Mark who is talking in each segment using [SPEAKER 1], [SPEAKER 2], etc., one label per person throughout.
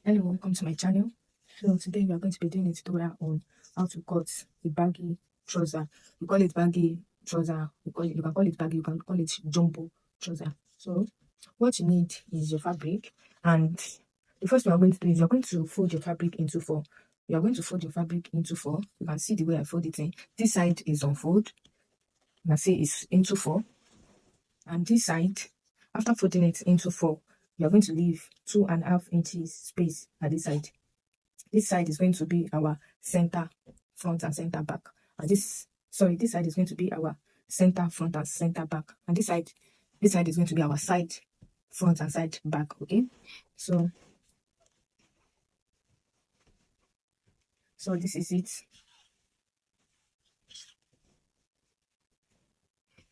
[SPEAKER 1] Hello, welcome to my channel. So today we are going to be doing a tutorial on how to cut a baggy trouser. We call it baggy trouser. You can call it baggy. You can call it jumbo trouser. So what you need is your fabric, and the first thing we are going to do is you're going to fold your fabric into four. You are going to fold your fabric into four. You can see the way I fold it in. This side is on fold. You can see it's into four, and this side, after folding it into four, you are going to leave 2.5 inches space at this side. This side is going to be our center front and center back. And this side is going to be our center front and center back. And this side is going to be our side front and side back. Okay. So this is it.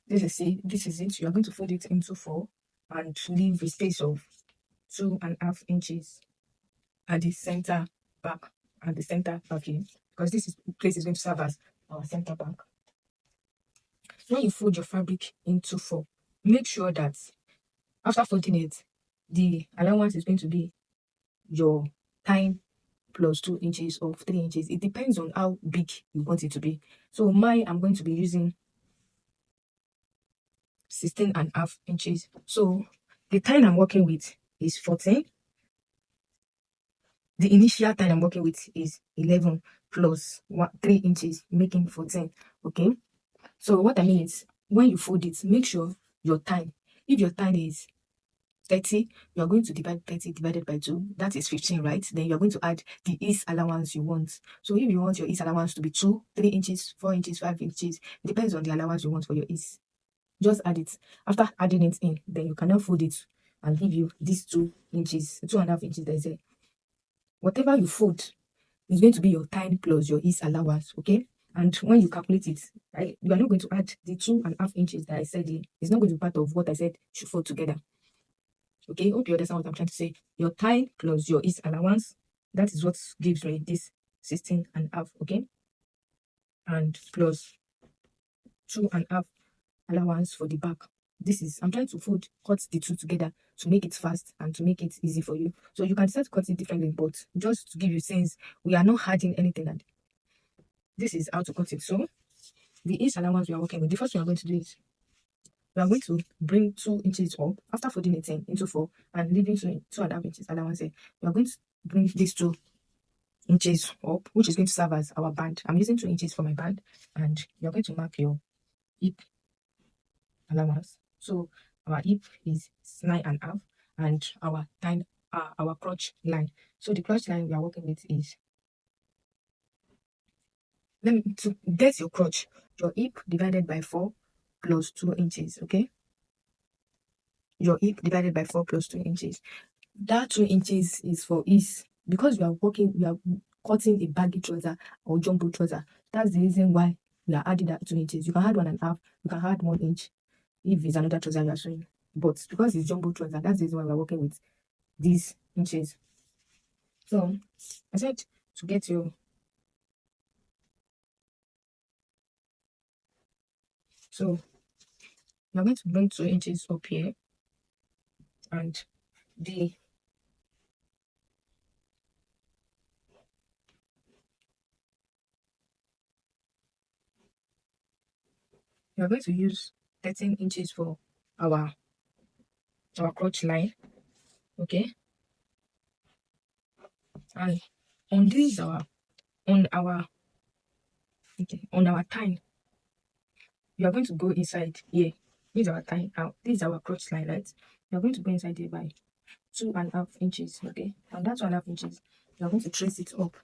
[SPEAKER 1] This is it. You are going to fold it into four and leave a space of 2.5 inches at the center back and the center back here, because this place is going to serve as our center back. When you fold your fabric into four, make sure that after folding it, the allowance is going to be your time plus 2 inches or 3 inches. It depends on how big you want it to be. So mine, I'm going to be using 16.5 inches. So the time I'm working with is 14. The initial time I'm working with is 11 plus 3 inches, making 14. Okay. So what I mean is, when you fold it, make sure your time, if your time is 30, you are going to divide 30 divided by 2. That is 15, right? Then you are going to add the ease allowance you want. So if you want your ease allowance to be 2, 3 inches, 4 inches, 5 inches, it depends on the allowance you want for your ease. Just add it. After adding it in, then you can now fold it and give you these 2 inches, 2.5 inches. That is it. Whatever you fold is going to be your time plus your ease allowance. Okay. And when you calculate it, right, you are not going to add the 2.5 inches that I said here. It's not going to be part of what I said should fold together. Okay, hope you understand what I'm trying to say. Your time plus your ease allowance, that is what gives me this 16.5. Okay, and plus 2.5 allowance for the back. I'm trying to cut the two together to make it fast and to make it easy for you. So you can decide to cut it differently, but just to give you sense, we are not adding anything. And this is how to cut it. So the ease allowance we are working with, the first thing we are going to do is we are going to bring 2 inches up after folding it into 4 and leaving 2.5 inches allowance here. We are going to bring these 2 inches up, which is going to serve as our band. I'm using 2 inches for my band, and you're going to mark your hip allowance. So our hip is 9.5, and our our crotch line. So the crotch line we are working with is, to get your crotch, your hip divided by 4 plus 2 inches. Okay, your hip divided by 4 plus 2 inches. That 2 inches is for ease, because we are cutting a baggy trouser or jumbo trouser. That's the reason why we are adding that 2 inches. You can add 1.5, you can add 1 inch if it's another trouser you are sewing, but because it's jumbo trouser, that's the reason why we are working with these inches. So I said to get your, so you're going to bring 2 inches up here, and you're going to use 13 inches for our crotch line. Okay, and on this on our time, we are going to go inside here. This is our time out. This is our crotch line, right? We are going to go inside here by 2.5 inches. Okay, and that 2.5 inches, we are going to trace it up.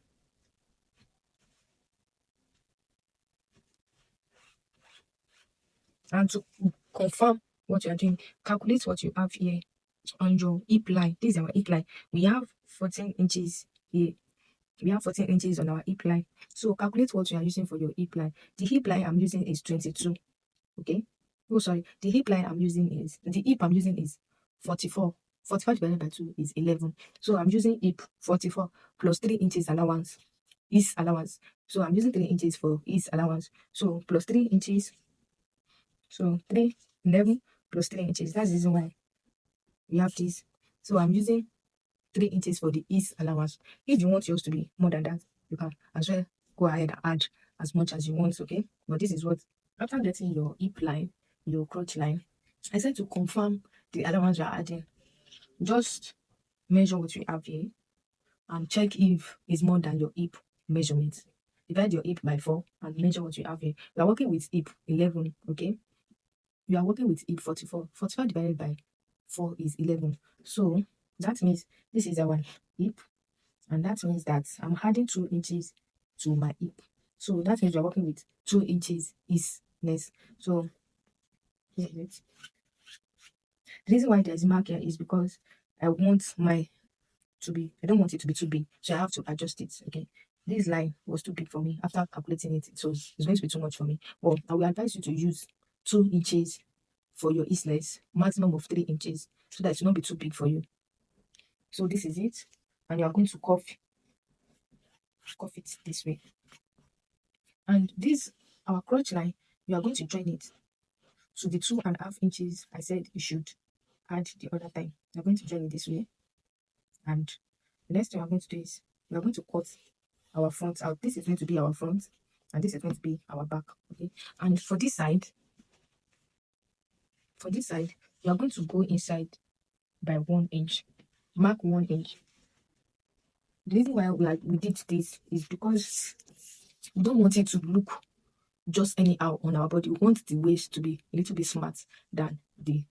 [SPEAKER 1] And to confirm what you are doing, calculate what you have here on your hip line. This is our hip line. We have 14 inches here. We have 14 inches on our hip line. So calculate what you are using for your hip line. The hip line I'm using is 22. Okay. Oh, sorry. The hip I'm using is 44. 45 divided by 2 is 11. So I'm using hip 44 plus 3 inches allowance. Ease allowance. So I'm using 3 inches for ease allowance. So plus 3 inches. So 11 plus 3 inches. That's the reason why we have this. So I'm using 3 inches for the east allowance. If you want yours to be more than that, you can as well go ahead and add as much as you want, okay? But this is what, after getting your hip line, your crotch line, I said to confirm the allowance you are adding. Just measure what you have here and check if it's more than your hip measurement. Divide your hip by 4 and measure what you have here. You are working with hip 11, okay? You are working with hip 44. 45 divided by 4 is 11. So that means this is our hip, and that means that I'm adding 2 inches to my hip. So that means you're working with 2 inches eastness. So here it is. The reason why there's mark here is because I want my to be, I don't want it to be too big, so I have to adjust it. Okay, this line was too big for me. After calculating it, so it's going to be too much for me. Well, I will advise you to use 2 inches for your eastness, maximum of 3 inches, so that it will not be too big for you. So this is it, and you are going to cuff it this way. And this, our crotch line, you are going to join it to the 2.5 inches I said you should add the other time. You're going to join it this way, and the next thing we're going to do is we're going to cut our front out. This is going to be our front, and this is going to be our back. Okay, and for this side, we are going to go inside by 1 inch. Mark 1 inch. The reason why we did this is because we don't want it to look just anyhow on our body. We want the waist to be a little bit smart than the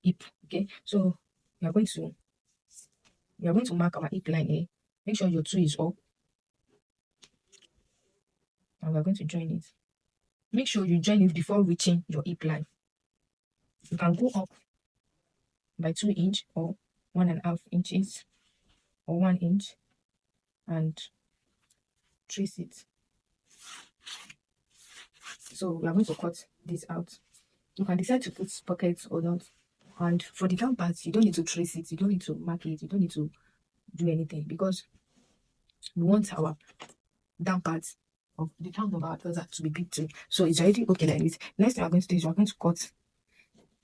[SPEAKER 1] hip. Okay, so we are going to mark our hip line here. Make sure your 2 is up, and we are going to join it. Make sure you join it before reaching your hip line. You can go up by 2 inch or 1.5 inches or 1 inch and trace it. So we are going to cut this out. You can decide to put pockets or not. And for the down parts, you don't need to trace it, you don't need to mark it, you don't need to do anything, because we want our down parts of the down of our trouser to be big too. So it's already okay like this. Next thing we're going to do is we're going to cut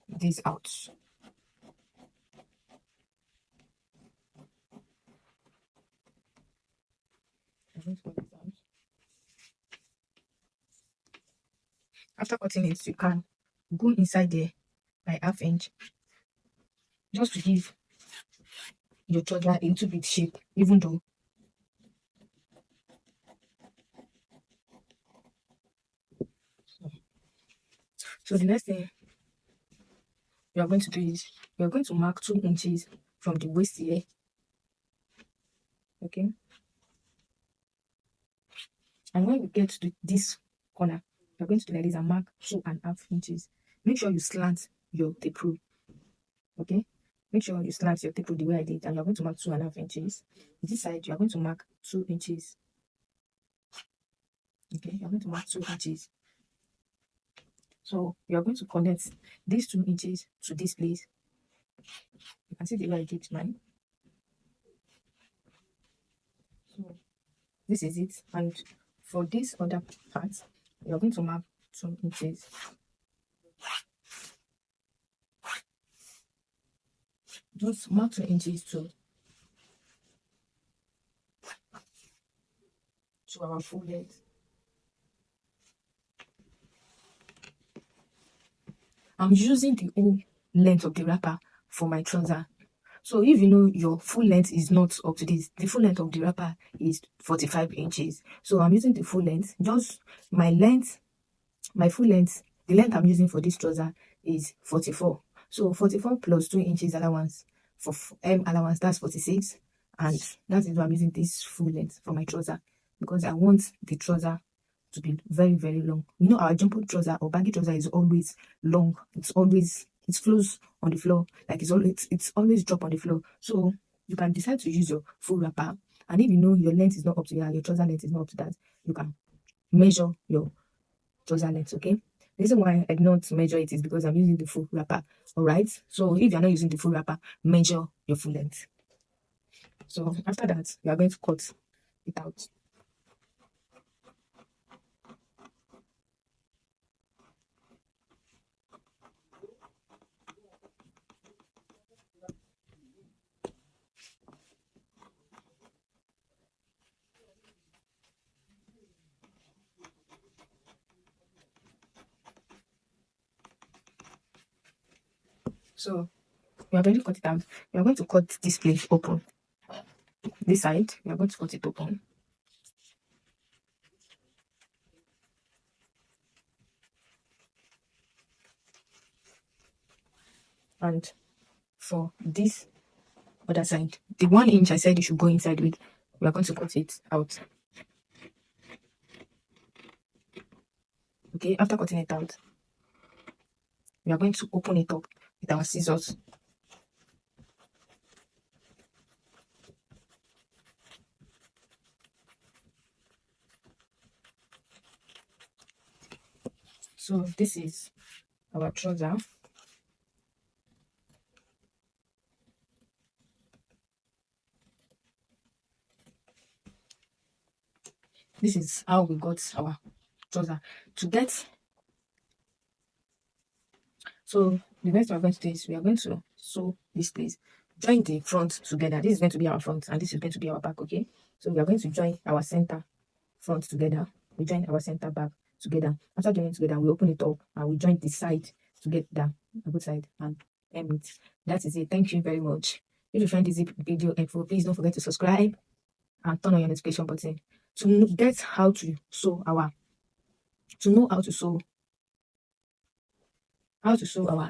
[SPEAKER 1] this out. After cutting it, you can go inside there by 1/2 inch, just to give your trouser a little bit shape, even though so the next thing we are going to do is we are going to mark 2 inches from the waist here. Okay, and when we get to this corner, we're going to do like this and mark 2.5 inches. Make sure you slant your tape rule. Okay, make sure you slant your tape rule the way I did, and you're going to mark 2.5 inches. This side, you are going to mark 2 inches. Okay, you're going to mark 2 inches. So you are going to connect these 2 inches to this place. You can see the way I did mine. So this is it, and for this other part, you are going to mark 2 inches. Just mark 2 inches to our full length. I'm using the whole length of the wrapper for my trouser. So if you know your full length is not up to this, the full length of the wrapper is 45 inches. So I'm using the full length. Just my length, my full length, the length I'm using for this trouser is 44. So 44 plus 2 inches allowance for M allowance, that's 46. And that is why I'm using this full length for my trouser, because I want the trouser to be very, very long. You know, our jumper trouser or baggy trouser is always long. It flows on the floor, like it's always drop on the floor. So you can decide to use your full wrapper, and if you know your length is not up to that, your trouser length is not up to that, you can measure your trouser length. Okay, the reason why I did not measure it is because I'm using the full wrapper. All right, so if you're not using the full wrapper, measure your full length. So after that, we are going to cut it out. So we have already cut it out. We are going to cut this place open. This side, we are going to cut it open. And for this other side, the 1 inch I said you should go inside with, we are going to cut it out. Okay, after cutting it out, we are going to open it up with our scissors. So this is our trouser. This is how we got our trouser. So the next we are going to do is we are going to sew this place. Join the front together. This is going to be our front and this is going to be our back. Okay, so we are going to join our center front together. We join our center back together. After joining together, we open it up and we join the side together, both side, and end it. That is it. Thank you very much. If you find this video helpful, please don't forget to subscribe and turn on your notification button to get how to sew our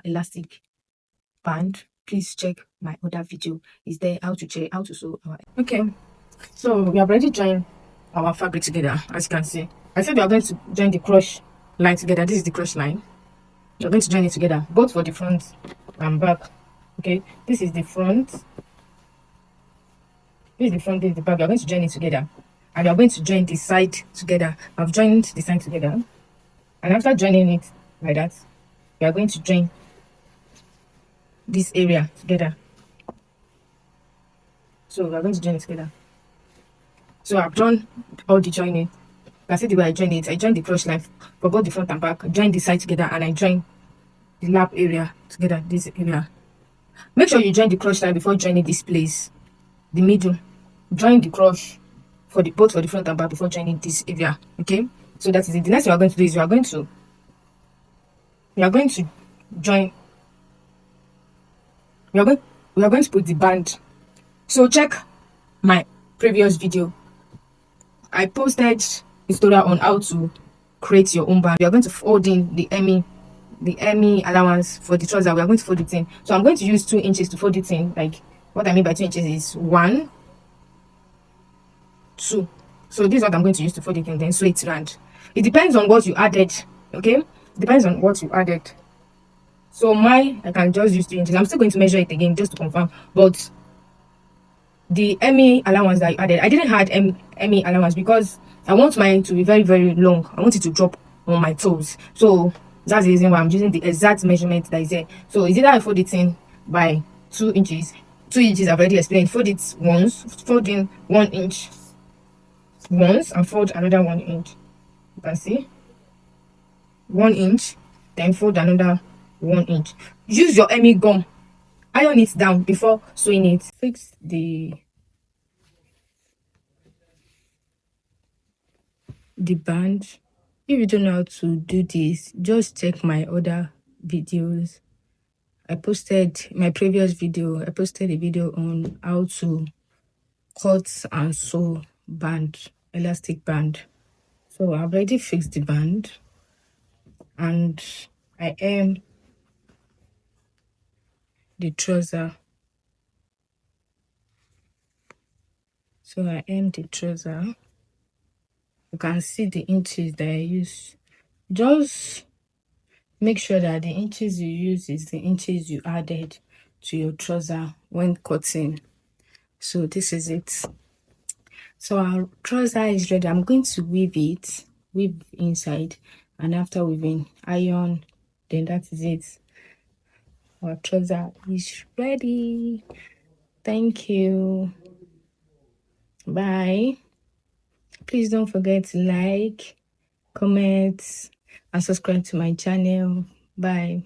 [SPEAKER 1] elastic band. Please check my other video. Is there how to sew our. Okay, so we have already joined our fabric together. As you can see, I said we are going to join the cross line together. This is the cross line. We're going to join it together, both for the front and back. Okay, this is the front, this is the front, this is the back. We're going to join it together and we are going to join the side together. I've joined the side together, and after joining it like that, we are going to join this area together. So we are going to join it together. So I've done all the joining. You can see the way I joined it. I joined the cross line for both the front and back. I joined the side together and I joined the lap area together. This area. Make sure you join the cross line before joining this place. The middle. Join the cross for both for the front and back before joining this area. Okay. So that is it. The next thing we are going to do is we are going to join. We are going to put the band. So check my previous video. I posted a tutorial on how to create your own band. We are going to fold in the Emmy allowance for the trouser. We are going to fold it in. So I'm going to use 2 inches to fold it in. Like what I mean by 2 inches is 1, 2. So this is what I'm going to use to fold it in, then sew it round. It depends on what you added. Okay, it depends on what you added. So I can just use 2 inches. I'm still going to measure it again just to confirm. But the Emmy allowance that I added, I didn't add Emmy allowance because I want mine to be very, very long. I want it to drop on my toes. So that's the reason why I'm using the exact measurement that is there. So is either I fold it in by 2 inches. 2 inches I've already explained. Fold it once, fold in 1 inch once, and fold another 1 inch. You can see 1 inch, then fold another 1 inch. Use your Emmy gum. Iron it down before sewing it. Fix the band. If you don't know how to do this, just check my other videos. I posted my previous video. I posted a video on how to cut and sew band, elastic band. So I've already fixed the band and I am the trouser. So I am the trouser. You can see the inches that I use. Just make sure that the inches you use is the inches you added to your trouser when cutting. So this is it. So our trouser is ready. I'm going to weave inside, and after weaving, iron, then that is it. Our trouser is ready. Thank you. Bye. Please don't forget to like, comment, and subscribe to my channel. Bye.